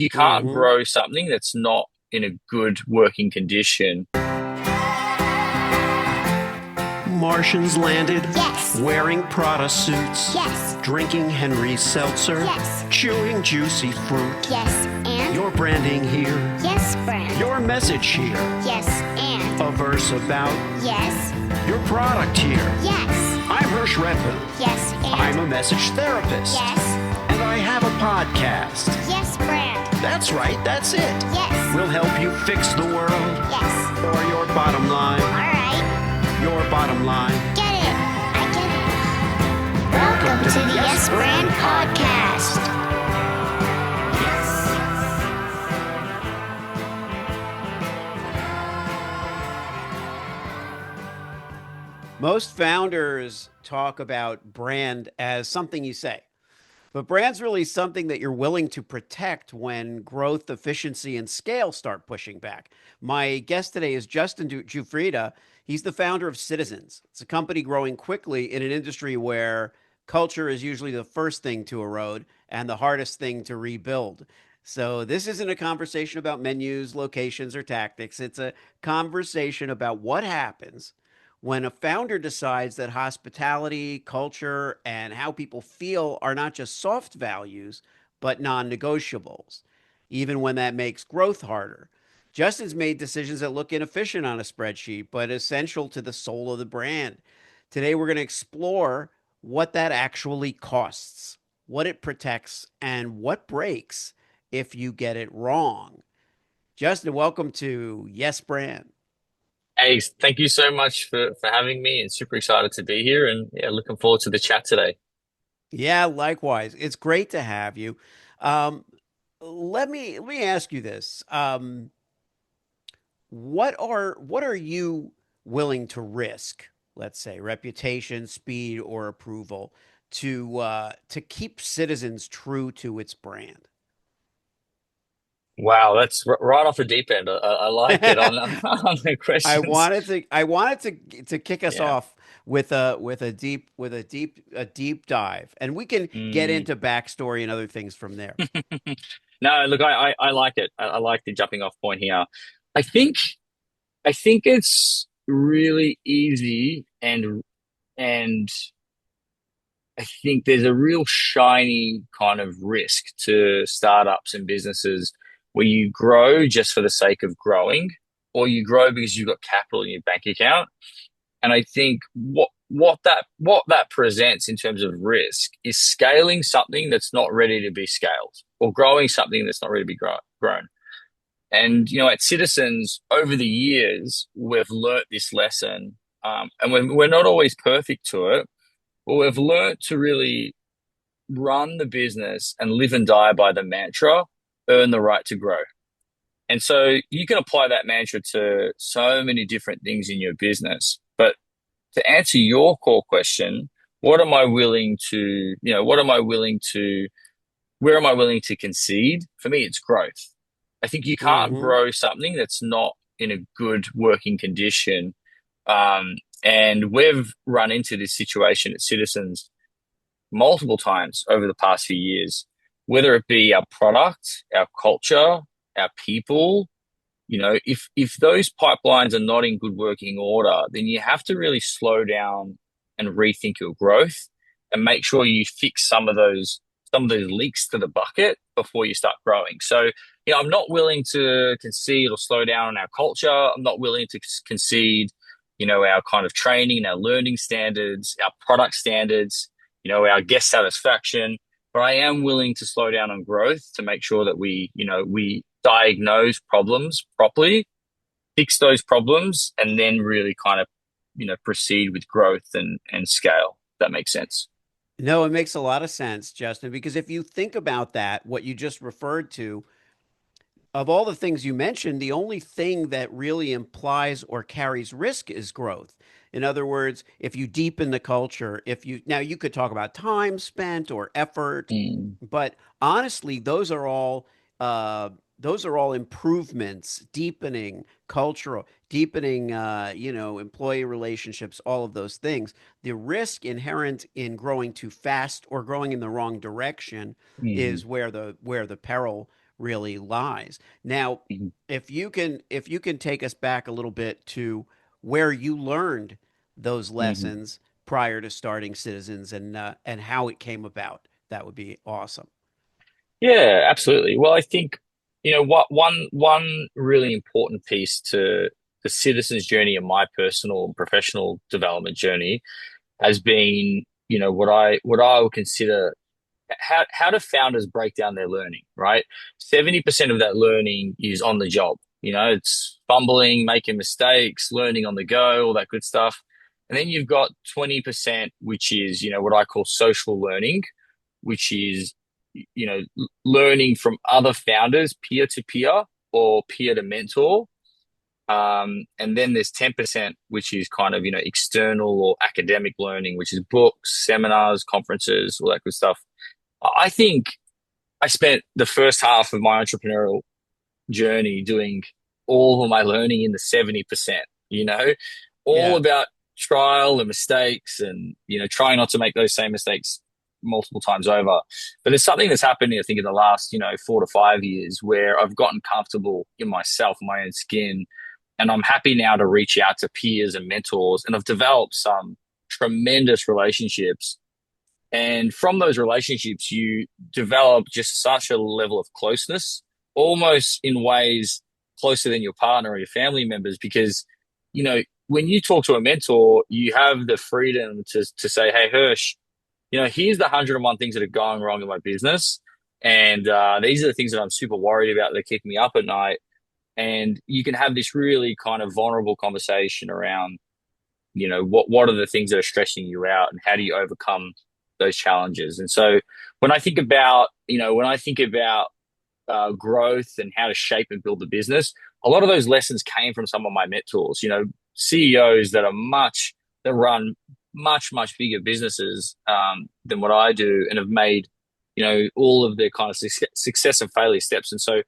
You can't Hmm. grow something that's not in a good working condition. Martians landed, Yes. wearing Prada suits, Yes. drinking Henry Seltzer, Yes. chewing juicy fruit. Yes, and? Your branding here, Yes, brand. your message here, Yes, and? a verse about Yes. your product here. Yes. I'm Hersh Rephun. Yes, and? I'm a message therapist. Yes. And I have a podcast. Yes, brand. That's right, that's it. Yes. We'll help you fix the world Yes. or your bottom line. All right. Your bottom line. Get it. I get it. Welcome to the Yes Brand Podcast. Most founders talk about brand as something you say, but brand's really something that you're willing to protect when growth, efficiency, and scale start pushing back. My guest today is Justin Giuffrida. He's the founder of Citizens. It's a company growing quickly in an industry where culture is usually the first thing to erode and the hardest thing to rebuild. So, this isn't a conversation about menus, locations, or tactics. It's a conversation about what happens when a founder decides that hospitality, culture, and how people feel are not just soft values, but non negotiables, even when that makes growth harder. Justin's made decisions that look inefficient on a spreadsheet, but essential to the soul of the brand. Today, we're going to explore what that actually costs, what it protects, and what breaks if you get it wrong. Justin, welcome to Yes Brand. Hey, thank you so much for having me and super excited to be here and yeah, looking forward to the chat today. Yeah, likewise. It's great to have you. Um, let me ask you this. What are you willing to risk, let's say, reputation, speed, or approval to keep Citizens true to its brand? Wow, that's right off the deep end. I like it on on the I questions. wanted to kick us Yeah. off with a deep dive, and we can get Mm. into backstory and other things from there. No, look, I like it. I like the jumping off point here. I think I think it's really easy and I think there's a real shiny kind of risk to startups and businesses where you grow just for the sake of growing, or you grow because you've got capital in your bank account. And I think what that presents in terms of risk is scaling something that's not ready to be scaled, or growing something that's not ready to be grown. And at Citizens, over the years, we've learnt this lesson, and we're not always perfect to it, but we've learnt to really run the business and live and die by the mantra, earn the right to grow. And so you can apply that mantra to so many different things in your business. But to answer your core question, what am I willing to, what am I willing to, where am I willing to concede? For me, it's growth. I think you can't Hmm. grow something that's not in a good working condition. Um, and we've run into this situation at Citizens multiple times over the past few years, whether it be our product, our culture, our people. If those pipelines are not in good working order, then you have to really slow down and rethink your growth and make sure you fix some of those leaks to the bucket before you start growing. So, I'm not willing to concede or slow down on our culture. I'm not willing to concede, our kind of training, our learning standards, our product standards, our guest satisfaction. But I am willing to slow down on growth to make sure that we diagnose problems properly, fix those problems, and then really kind of, proceed with growth and scale. If that makes sense. No, it makes a lot of sense, Justin, because if you think about that, what you just referred to, of all the things you mentioned, the only thing that really implies or carries risk is growth. In other words, if you deepen the culture, if you now you could talk about time spent or effort, Mm. but honestly, those are all improvements, deepening cultural, deepening employee relationships, all of those things. The risk inherent in growing too fast or growing in the wrong direction Mm. is where the peril really lies. Now, Mhm. if you can take us back a little bit to where you learned those Mhm. lessons prior to starting Citizens and how it came about, that would be awesome. Yeah, absolutely. Well, I think, what one really important piece to the citizen's journey and my personal and professional development journey has been, what I would consider how do founders break down their learning, right? 70% of that learning is on the job. It's fumbling, making mistakes, learning on the go, all that good stuff. And then you've got 20%, which is, what I call social learning, which is, learning from other founders, peer to peer or peer to mentor. And then there's 10%, which is kind of, external or academic learning, which is books, seminars, conferences, all that good stuff. I think I spent the first half of my entrepreneurial journey doing all of my learning in the 70%, all Yeah. about trial and mistakes and, trying not to make those same mistakes multiple times over. But there's something that's happened, I think, in the last, 4 to 5 years where I've gotten comfortable in myself, my own skin, and I'm happy now to reach out to peers and mentors. And I've developed some tremendous relationships, and from those relationships, you develop just such a level of closeness, almost in ways closer than your partner or your family members, because, when you talk to a mentor, you have the freedom to say, hey, Hersh, here's the 101 things that are going wrong in my business. And these are the things that I'm super worried about that are keeping me up at night. And you can have this really kind of vulnerable conversation around, what are the things that are stressing you out and how do you overcome those challenges. And so when I think about growth and how to shape and build the business, a lot of those lessons came from some of my mentors, CEOs that run much bigger businesses than what I do, and have made, all of their kind of success and failure steps. And so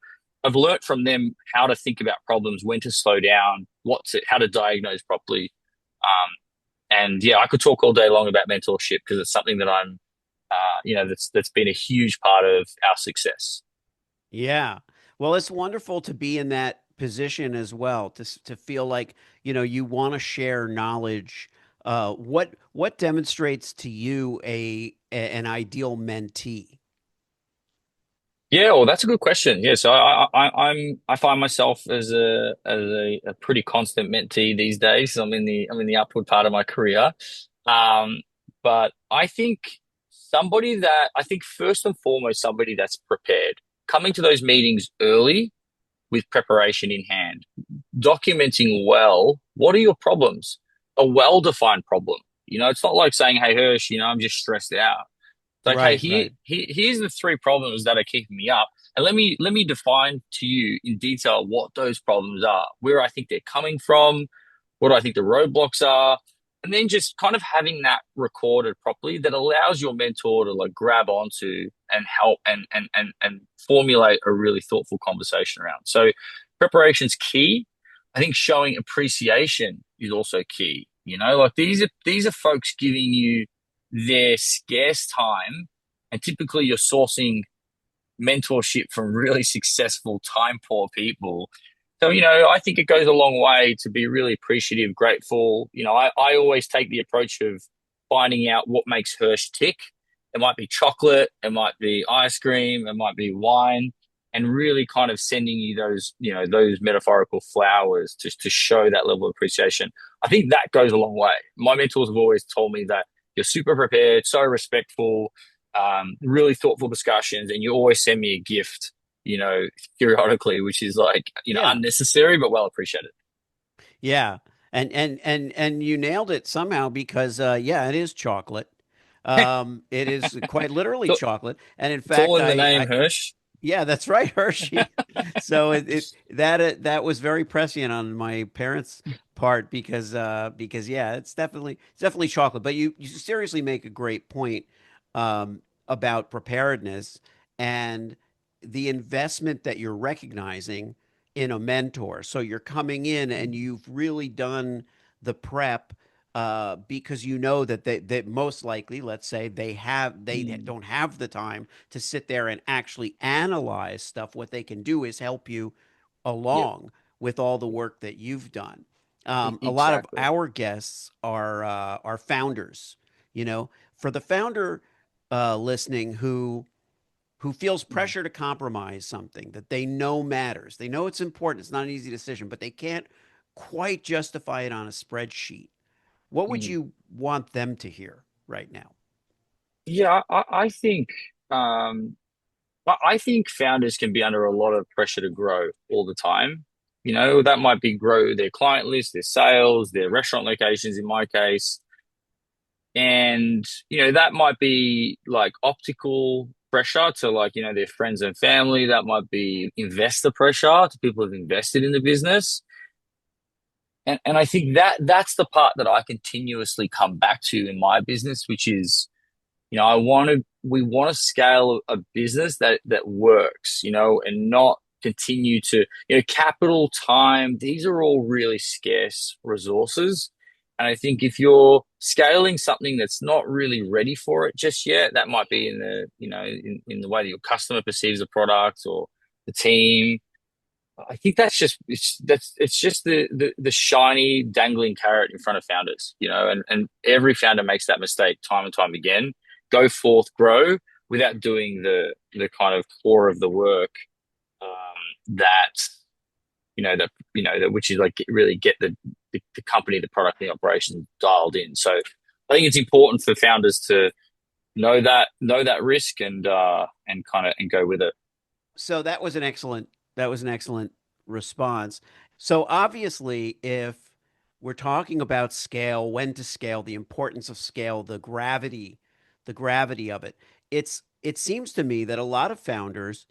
I've learned from them how to think about problems, when to slow down, how to diagnose properly. And yeah, I could talk all day long about mentorship because it's something that that's been a huge part of our success. Yeah. Well, it's wonderful to be in that position as well, to feel like, you want to share knowledge. What demonstrates to you an ideal mentee? Yeah, well, that's a good question. Yeah, so I find myself as a pretty constant mentee these days. I'm in the upward part of my career, um, but I think first and foremost somebody that's prepared, coming to those meetings early with preparation in hand, documenting well what are your problems, a well-defined problem. It's not like saying, "Hey, Hirsch, I'm just stressed out." Like, hey, Right, right. here's the three problems that are keeping me up, and let me define to you in detail what those problems are, where I think they're coming from, what I think the roadblocks are, and then just kind of having that recorded properly that allows your mentor to like grab onto and help and formulate a really thoughtful conversation around. So preparation's key. I think showing appreciation is also key. Like these are folks giving you their scarce time, and typically you're sourcing mentorship from really successful, time poor people. So, I think it goes a long way to be really appreciative, grateful. I always take the approach of finding out what makes Hirsch tick. It might be chocolate, it might be ice cream, it might be wine, and really kind of sending you those metaphorical flowers to show that level of appreciation. I think that goes a long way. My mentors have always told me that you're super prepared, so respectful, really thoughtful discussions, and you always send me a gift, you know, periodically, which is like, Yeah. unnecessary but well appreciated. Yeah. And you nailed it somehow because yeah, it is chocolate. It is quite literally So chocolate. And in it's all fact, in the name, I Hirsch. yeah, that's right, Hershey. So that was very prescient on my parents' part because yeah, it's definitely chocolate. But you seriously make a great point about preparedness and the investment that you're recognizing in a mentor. So you're coming in and you've really done the prep because you know that that most likely, let's say they Mm. don't have the time to sit there and actually analyze stuff. What they can do is help you Yep. along with all the work that you've done. A lot of Exactly. our guests are founders. You know, for the founder listening who feels Mm. pressure to compromise something that they know matters. They know it's important. It's not an easy decision, but they can't quite justify it on a spreadsheet. What would Mm. you want them to hear right now? Yeah, um, I think founders can be under a lot of pressure to grow all the time. You know, that might be grow their client list, their sales, their restaurant locations in my case. And, that might be like optical pressure to like, their friends and family. That might be investor pressure to people who've invested in the business. And I think that's the part that I continuously come back to in my business, which is, we want to scale a business that works, and not continue to, capital, time, these are all really scarce resources. And I think if you're scaling something that's not really ready for it just yet, that might be in the, in the way that your customer perceives the product or the team. I think it's just the shiny dangling carrot in front of founders, and every founder makes that mistake time and time again. Go forth, grow without doing the kind of core of the work, that that which is like really get the company, the product, the operation dialed in. So I think it's important for founders to know that risk and kind of and go with it. So that was an excellent response. So obviously, if we're talking about scale, when to scale, the importance of scale, the gravity of it, it seems to me that a lot of founders,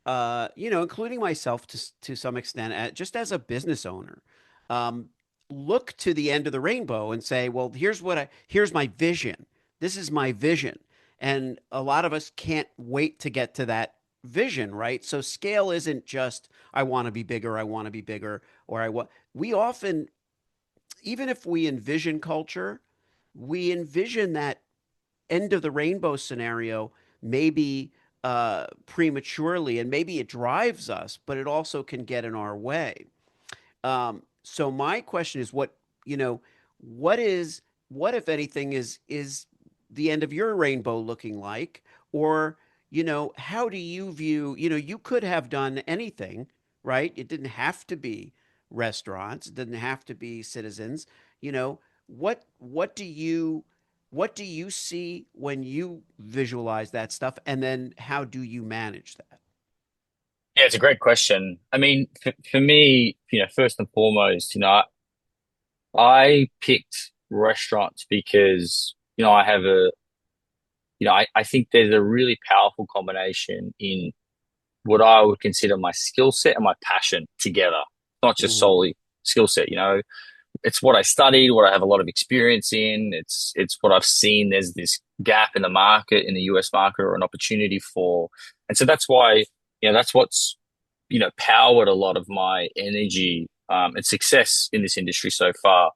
including myself to some extent, just as a business owner, um, look to the end of the rainbow and say, "Well, here's my vision. This is my vision." And a lot of us can't wait to get to that vision, right? So scale isn't just I want to be bigger, I want to be bigger, or I want. We often, even if we envision culture, we envision that end of the rainbow scenario maybe prematurely, and maybe it drives us, but it also can get in our way. So my question is, you know, what is what if anything is the end of your rainbow looking like, or how do you view? You could have done anything, right? It didn't have to be restaurants. It didn't have to be citizens. You know, what do you see when you visualize that stuff, and then how do you manage that? Yeah, it's a great question. I mean, for me, first and foremost, I picked restaurants because, I have I think there's a really powerful combination in what I would consider my skill set and my passion together, not just Hmm. solely skill set. It's what I studied, what I have a lot of experience in. It's what I've seen. There's this gap in the market, in the US market, or an opportunity for, and so that's why, that's what's powered a lot of my energy, and success in this industry so far.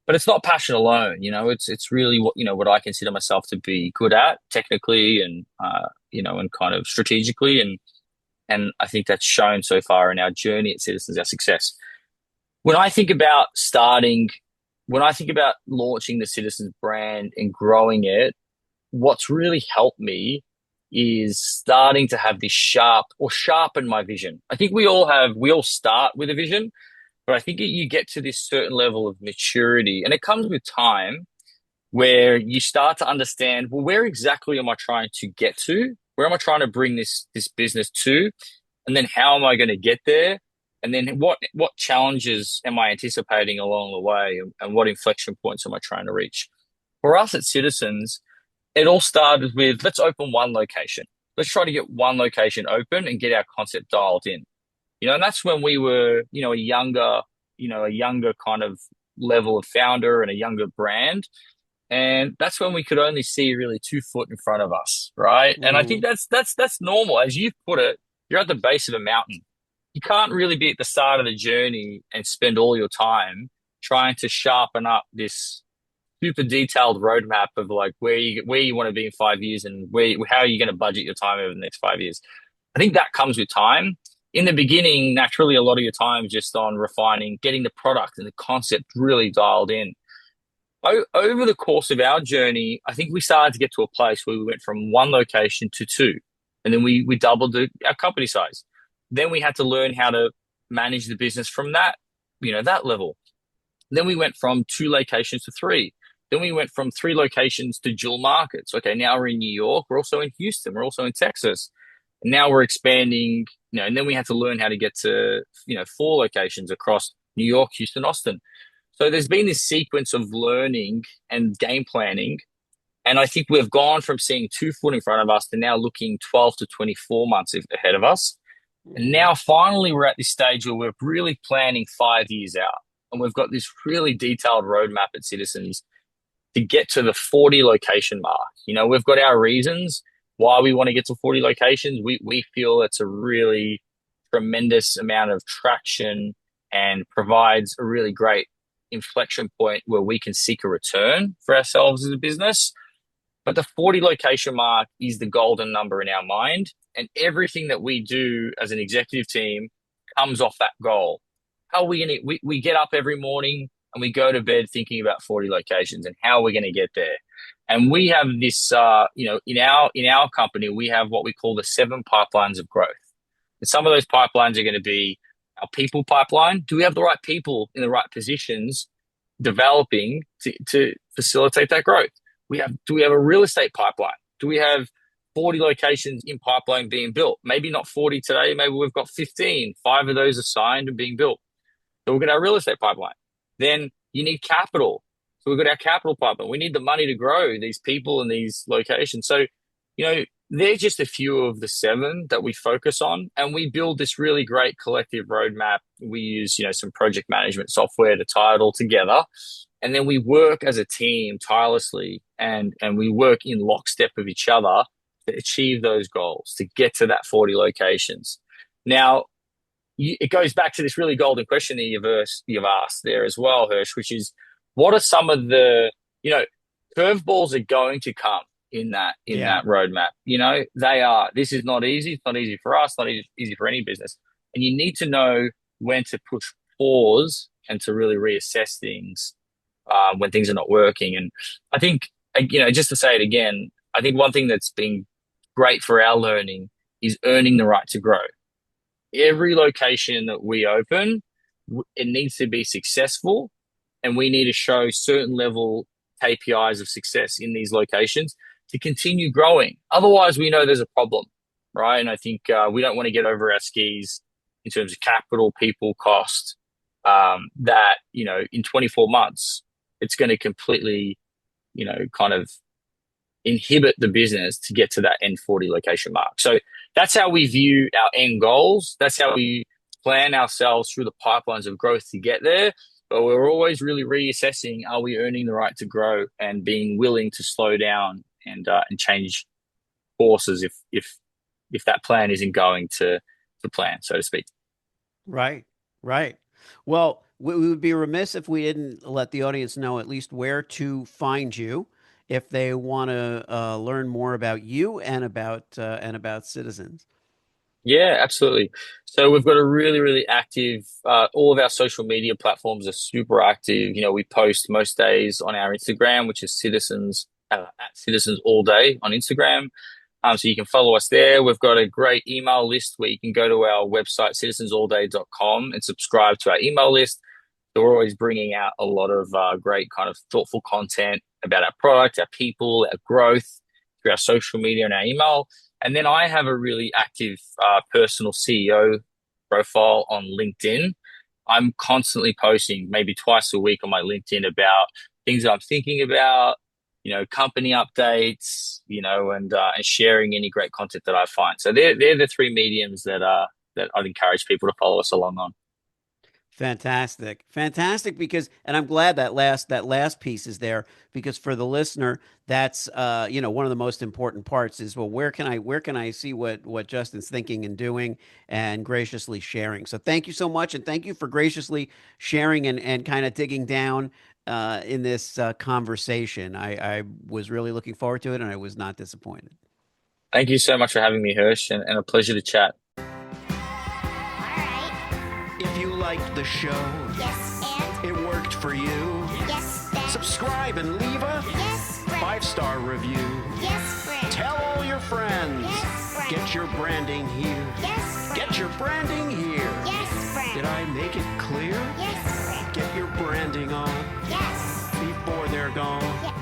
But it's not passion alone. It's really what I consider myself to be good at technically, and and kind of strategically, and I think that's shown so far in our journey at Citizens, our success. When I think about starting, when I think about launching the Citizens brand and growing it, what's really helped me is starting to have this sharpen my vision. I think we all start with a vision, but I think you get to this certain level of maturity, and it comes with time, where you start to understand, well, where exactly am I trying to get to? Where am I trying to bring this business to? And then how am I going to get there? And then what challenges am I anticipating along the way, and what inflection points am I trying to reach? For us at Citizens, it all started with, let's open one location. Let's try to get one location open and get our concept dialed in. And that's when we were, a younger kind of level of founder and a younger brand. And that's when we could only see really 2 foot in front of us, right? And I think Hmm. that's normal. As you put it, you're at the base of a mountain. You can't really be at the start of the journey and spend all your time trying to sharpen up this super detailed roadmap of like where you want to be in 5 years and how are you going to budget your time over the next 5 years. I think that comes with time. In the beginning, naturally, a lot of your time is just on refining, getting the product and the concept really dialed in. Over the course of our journey, I think we started to get to a place where we went from one location to two, and then we doubled our company size. Then we had to learn how to manage the business from that level. Then we went from two locations to three. Then we went from three locations to dual markets. Okay, now we're in New York. We're also in Houston. We're also in Texas. And now we're expanding, and then we had to learn how to get to, four locations across New York, Houston, Austin. So there's been this sequence of learning and game planning. And I think we've gone from seeing 2 foot in front of us to now looking 12 to 24 months ahead of us. And Mhm. now finally we're at this stage where we're really planning 5 years out. And we've got this really detailed roadmap at Citizens to get to the 40 location mark. We've got our reasons why we want to get to 40 locations. We feel it's a really tremendous amount of traction and provides a really great inflection point where we can seek a return for ourselves as a business. But the 40 location mark is the golden number in our mind. And everything that we do as an executive team comes off that goal. How are we going to, we get up every morning and we go to bed thinking about 40 locations and how we're going to get there. And we have this, in our company, we have what we call the 7 pipelines of growth. And some of those pipelines are going to be our people pipeline. Do we have the right people in the right positions developing to facilitate that growth? Do we have a real estate pipeline? Do we have 40 locations in pipeline being built? Maybe not 40 today. Maybe we've got 15. 5 of those are signed and being built. So we've got our real estate pipeline. Then you need capital. So we've got our capital pipeline. We need the money to grow these people in these locations. So, they're just a few of the 7 that we focus on. And we build this really great collective roadmap. We use, some project management software to tie it all together. And then we work as a team tirelessly and we work in lockstep of each other to achieve those goals, to get to that 40 locations. Now, it goes back to this really golden question that you've asked there as well, Hersh, which is what are some of the, curveballs are going to come in that Yeah. roadmap. This is not easy. It's not easy for us, not easy for any business. And you need to know when to push pause and to really reassess things when things are not working. And I think, just to say it again, I think one thing that's been great for our learning is earning the right to grow. Every location that we open, it needs to be successful, and we need to show certain level KPIs of success in these locations to continue growing. Otherwise, we know there's a problem, right? And I think we don't want to get over our skis in terms of capital, people, cost. That in 24 months, it's going to completely, kind of inhibit the business to get to that end 40 location mark. So that's how we view our end goals. That's how we plan ourselves through the pipelines of growth to get there. But we're always really reassessing, are we earning the right to grow and being willing to slow down and change courses if that plan isn't going to plan, so to speak. Right. Right. Well, we would be remiss if we didn't let the audience know at least where to find you if they want to learn more about you and about Citizens. Yeah, absolutely. So we've got a really, really active, all of our social media platforms are super active. We post most days on our Instagram, which is at Citizens All Day on Instagram. So you can follow us there. We've got a great email list where you can go to our website, citizensallday.com, and subscribe to our email list. So we're always bringing out a lot of great kind of thoughtful content about our product, our people, our growth through our social media and our email. And then I have a really active personal CEO profile on LinkedIn. I'm constantly posting maybe twice a week on my LinkedIn about things that I'm thinking about, company updates, and sharing any great content that I find. So they're the 3 mediums that I'd encourage people to follow us along on. Fantastic. Fantastic because and I'm glad that last piece is there because for the listener that's one of the most important parts is well where can I see what Justin's thinking and doing and graciously sharing. So thank you so much and thank you for graciously sharing and kind of digging down in this conversation. I was really looking forward to it, and I was not disappointed. Thank you so much for having me, Hirsch, and a pleasure to chat. All right. If you liked the show, Yes, and it worked for you, yes, then subscribe and leave a yes, friend. 5-star review. Yes, friend. Tell all your friends. Yes, friend. Get your branding here. Yes, friend. Get your branding here. Yes, friend. Did I make it clear? Yes, friend. Get your branding on Yes. before they're gone. Yes.